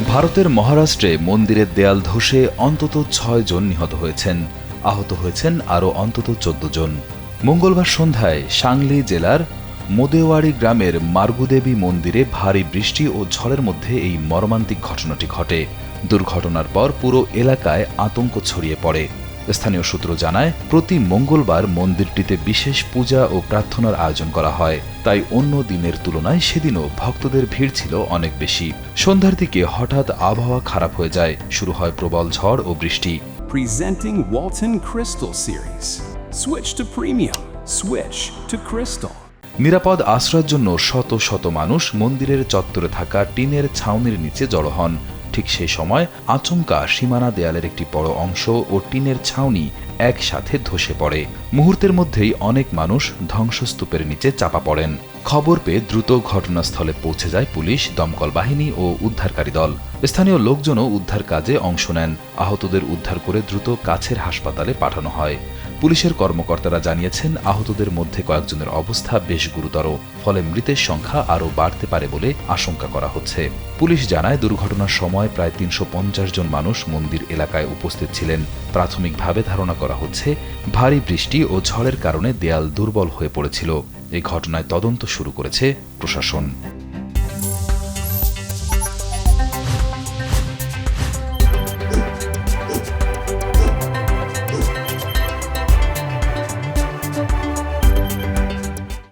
ভারতের মহারাষ্ট্রে মন্দিরের দেয়াল ধসে অন্তত ৬ জন নিহত হয়েছেন, আহত হয়েছেন আরও অন্তত ১৪ জন। মঙ্গলবার সন্ধ্যায় সাংলি জেলার মোদেওয়াড়ি গ্রামের মার্গুদেবী মন্দিরে ভারী বৃষ্টি ও ঝড়ের মধ্যে এই মর্মান্তিক ঘটনাটি ঘটে। দুর্ঘটনার পর পুরো এলাকায় আতঙ্ক ছড়িয়ে পড়ে। স্থানীয় সূত্র জানায়, প্রতি মঙ্গলবার মন্দিরটিতে বিশেষ পূজা ও প্রার্থনার আয়োজন করা হয়, তাই অন্য দিনের তুলনায় সেদিনও ভক্তদের ভিড় ছিল অনেক বেশি। সন্ধ্যার দিকে হঠাৎ আবহাওয়া খারাপ হয়ে যায়, শুরু হয় প্রবল ঝড় ও বৃষ্টি। Presenting Walton Crystal Series. Switch to premium. Switch to Crystal. নিরাপদ আশ্রয়ের জন্য শত শত মানুষ মন্দিরের চত্বরে থাকা টিনের ছাউনির নিচে জড়ো হন। ঠিক সেই সময় আচমকা সীমানা দেয়ালের একটি বড় অংশ ও টিনের ছাউনি একসাথে ধসে পড়ে। মুহূর্তের মধ্যেই অনেক মানুষ ধ্বংসস্তূপের নিচে চাপা পড়েন। খবর পেয়ে দ্রুত ঘটনাস্থলে পৌঁছে যায় পুলিশ, দমকল বাহিনী ও উদ্ধারকারী দল। স্থানীয় লোকজনও উদ্ধার কাজে অংশ নেন। আহতদের উদ্ধার করে দ্রুত কাছের হাসপাতালে পাঠানো হয়। পুলিশের কর্মকর্তারা জানিয়েছেন, আহতদের মধ্যে কয়েকজনের অবস্থা বেশ গুরুতর, ফলে মৃতের সংখ্যা আরও বাড়তে পারে বলে আশঙ্কা করা হচ্ছে। পুলিশ জানায়, দুর্ঘটনার সময় প্রায় ৩৫০ জন মানুষ মন্দির এলাকায় উপস্থিত ছিলেন। প্রাথমিকভাবে ধারণা করা হচ্ছে, ভারী বৃষ্টি ও ঝড়ের কারণে দেয়াল দুর্বল হয়ে পড়েছিল। এই ঘটনায় তদন্ত শুরু করেছে প্রশাসন।